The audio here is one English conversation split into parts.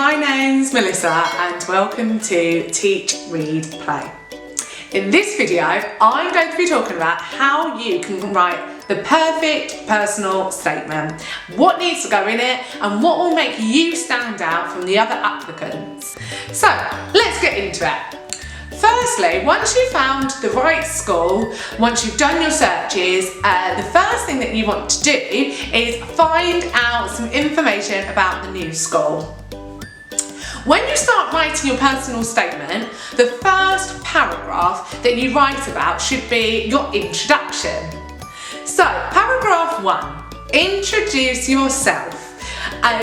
My name's Melissa and welcome to Teach, Read, Play. In this video, I'm going to be talking about how you can write the perfect personal statement, what needs to go in it and what will make you stand out from the other applicants. So let's get into it. Firstly, once you've found the right school, once you've done your searches, the first thing that you want to do is find out some information about the new school. When you start writing your personal statement, the first paragraph that you write about should be your introduction. So, paragraph 1, introduce yourself.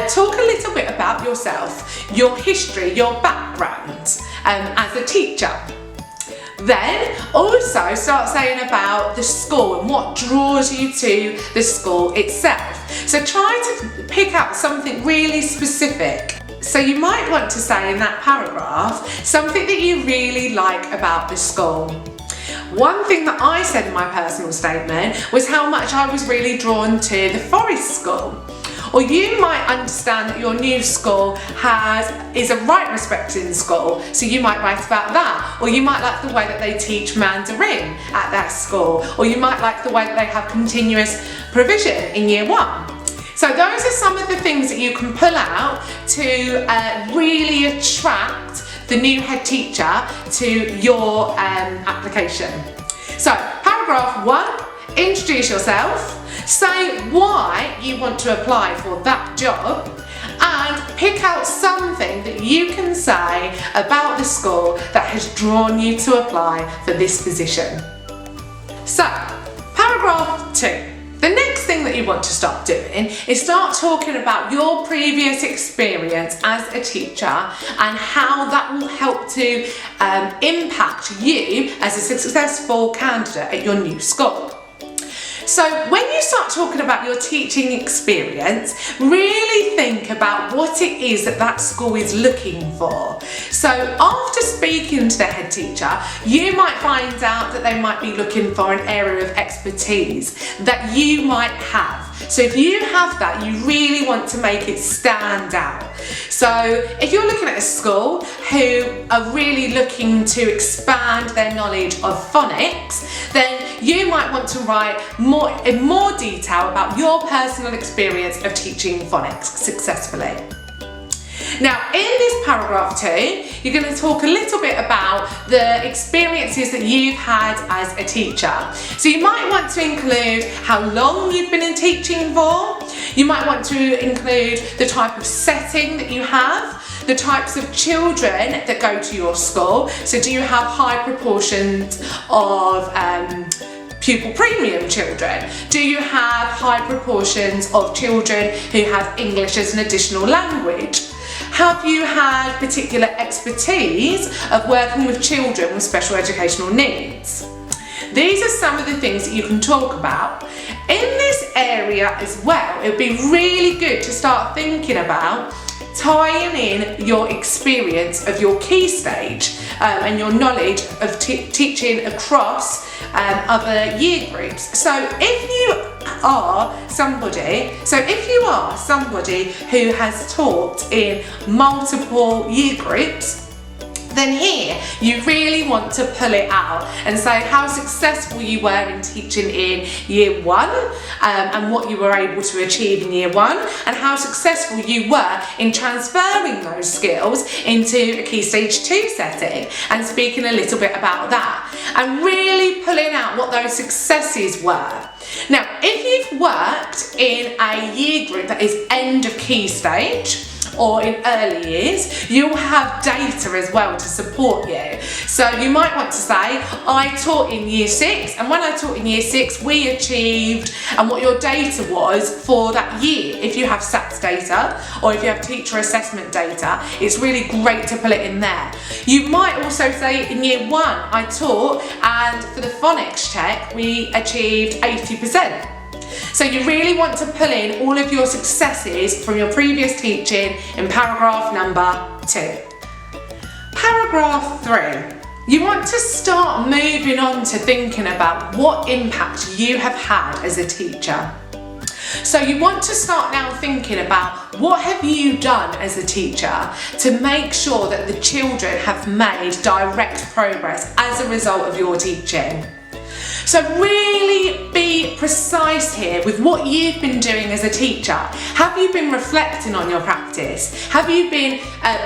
Talk a little bit about yourself, your history, your background as a teacher. Then also start saying about the school and what draws you to the school itself. So try to pick out something really specific. So you might want to say in that paragraph something that you really like about the school. One thing that I said in my personal statement was how much I was really drawn to the Forest School. Or you might understand that your new school is a right respecting school, so you might write about that. Or you might like the way that they teach Mandarin at that school. Or you might like the way that they have continuous provision in year 1. So those are some of the things that you can pull out to really attract the new head teacher to your application. So paragraph 1, introduce yourself, say why you want to apply for that job and pick out something that you can say about the school that has drawn you to apply for this position. So paragraph 2. The next thing that you want to start doing is start talking about your previous experience as a teacher and how that will help to impact you as a successful candidate at your new school. So when you start talking about your teaching experience, really think about what it is that school is looking for. So after speaking to the head teacher, you might find out that they might be looking for an area of expertise that you might have. So if you have that, you really want to make it stand out. So if you're looking at a school who are really looking to expand their knowledge of phonics, then you might want to write in more detail about your personal experience of teaching phonics successfully. Now, in this paragraph 2, you're going to talk a little bit about the experiences that you've had as a teacher. So you might want to include how long you've been in teaching for. You might want to include the type of setting that you have, the types of children that go to your school. So do you have high proportions of pupil premium children? Do you have high proportions of children who have English as an additional language? Have you had particular expertise of working with children with special educational needs? These are some of the things that you can talk about. In this area as well, it would be really good to start thinking about tying in your experience of your key stage and your knowledge of teaching across other year groups. So if you are somebody who has taught in multiple year groups, then here you really want to pull it out and say how successful you were in teaching in year 1 and what you were able to achieve in year 1 and how successful you were in transferring those skills into a key stage 2 setting and speaking a little bit about that and really pulling out what those successes were. Now, if you've worked in a year group that is end of key stage or in early years, you'll have data as well to support you. So you might want to say, I taught in year 6, and when I taught in year 6, we achieved, and what your data was for that year. If you have SATs data, or if you have teacher assessment data, it's really great to pull it in there. You might also say in year 1, I taught, and for the phonics check, we achieved 80%. So you really want to pull in all of your successes from your previous teaching in paragraph number 2. Paragraph 3. You want to start moving on to thinking about what impact you have had as a teacher. So you want to start now thinking about what have you done as a teacher to make sure that the children have made direct progress as a result of your teaching. So really be precise here with what you've been doing as a teacher. Have you been reflecting on your practice? Have you been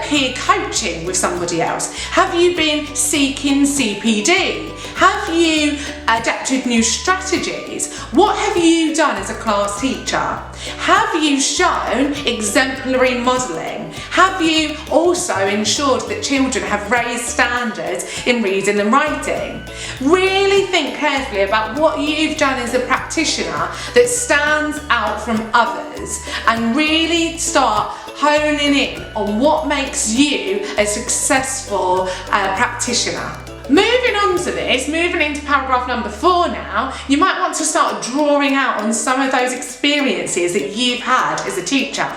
peer coaching with somebody else? Have you been seeking CPD? Have you adapted new strategies? What have you done as a class teacher? Have you shown exemplary modelling? Have you also ensured that children have raised standards in reading and writing? Really think carefully about what you've done as a practitioner that stands out from others, and really start honing in on what makes you a successful practitioner. Moving on to this, moving into paragraph number 4 now, you might want to start drawing out on some of those experiences that you've had as a teacher.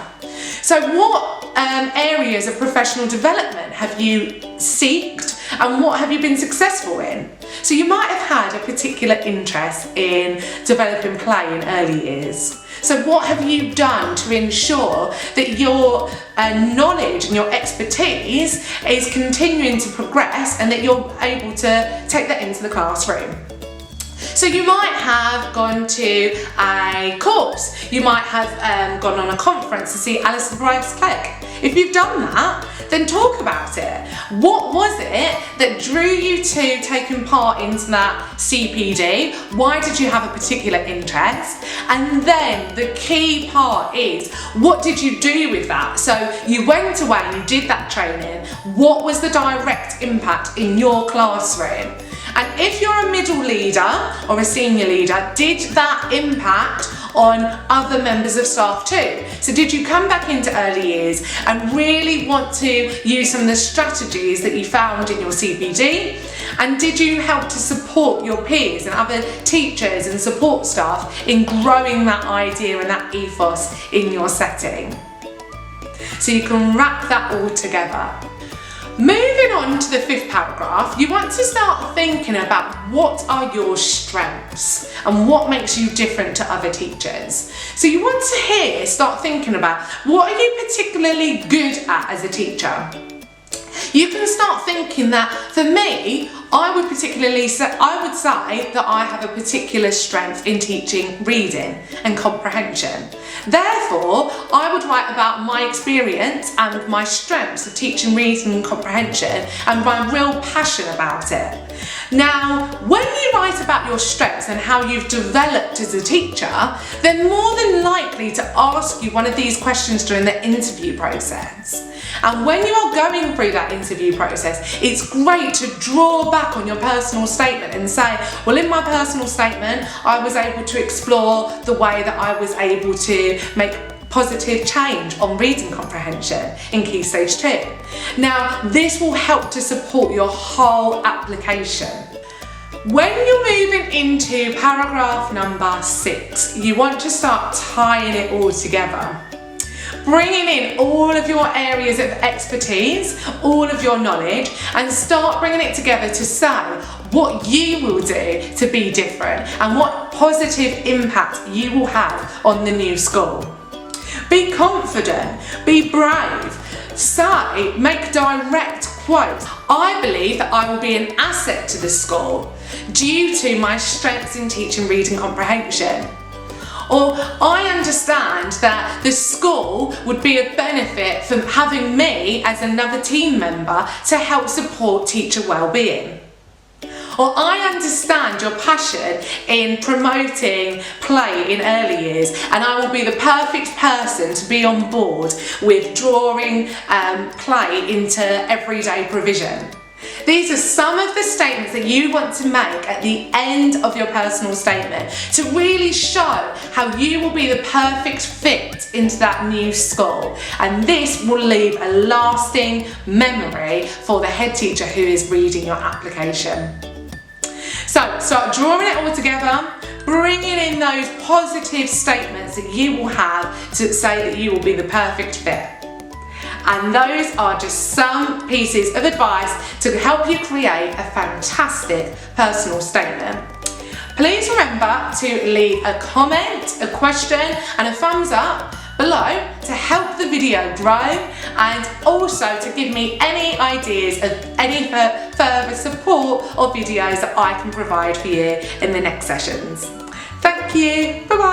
So what areas of professional development have you sought, and what have you been successful in? So you might have had a particular interest in developing play in early years. So what have you done to ensure that your knowledge and your expertise is continuing to progress, and that you're able to take that into the classroom? So you might have gone to a course, you might have gone on a conference to see Alison Bryce-Clegg. If you've done that, then talk about it. What was it that drew you to taking part into that CPD? Why did you have a particular interest? And then the key part is, what did you do with that? So you went away and you did that training. What was the direct impact in your classroom? And if you're a middle leader or a senior leader, did that impact on other members of staff too? So did you come back into early years and really want to use some of the strategies that you found in your CPD? And did you help to support your peers and other teachers and support staff in growing that idea and that ethos in your setting? So you can wrap that all together. Moving on to the 5th paragraph, you want to start thinking about what are your strengths and what makes you different to other teachers. So you want to here start thinking about, what are you particularly good at as a teacher? You can start thinking that, for me, I would say that I have a particular strength in teaching reading and comprehension. Therefore, I would write about my experience and my strengths of teaching reading and comprehension and my real passion about it. Now, when you write about your strengths and how you've developed as a teacher, they're more than likely to ask you one of these questions during the interview process. And when you are going through that interview process, it's great to draw back on your personal statement and say, well, in my personal statement, I was able to explore the way that I was able to make positive change on reading comprehension in Key Stage 2. Now, this will help to support your whole application. When you're moving into paragraph number 6, you want to start tying it all together. Bringing in all of your areas of expertise, all of your knowledge, and start bringing it together to say what you will do to be different and what positive impact you will have on the new school. Be confident, be brave, say, make direct quotes. I believe that I will be an asset to the school due to my strengths in teaching reading comprehension. Or, I understand that the school would be a benefit from having me as another team member to help support teacher well-being. Or, I understand your passion in promoting play in early years, and I will be the perfect person to be on board with drawing play into everyday provision. These are some of the statements that you want to make at the end of your personal statement to really show how you will be the perfect fit into that new school, and this will leave a lasting memory for the head teacher who is reading your application. So start drawing it all together, bringing in those positive statements that you will have to say that you will be the perfect fit. And those are just some pieces of advice to help you create a fantastic personal statement. Please remember to leave a comment, a question and a thumbs up below to help the video grow, and also to give me any ideas of any further support or videos that I can provide for you in the next sessions. Thank you. Bye bye.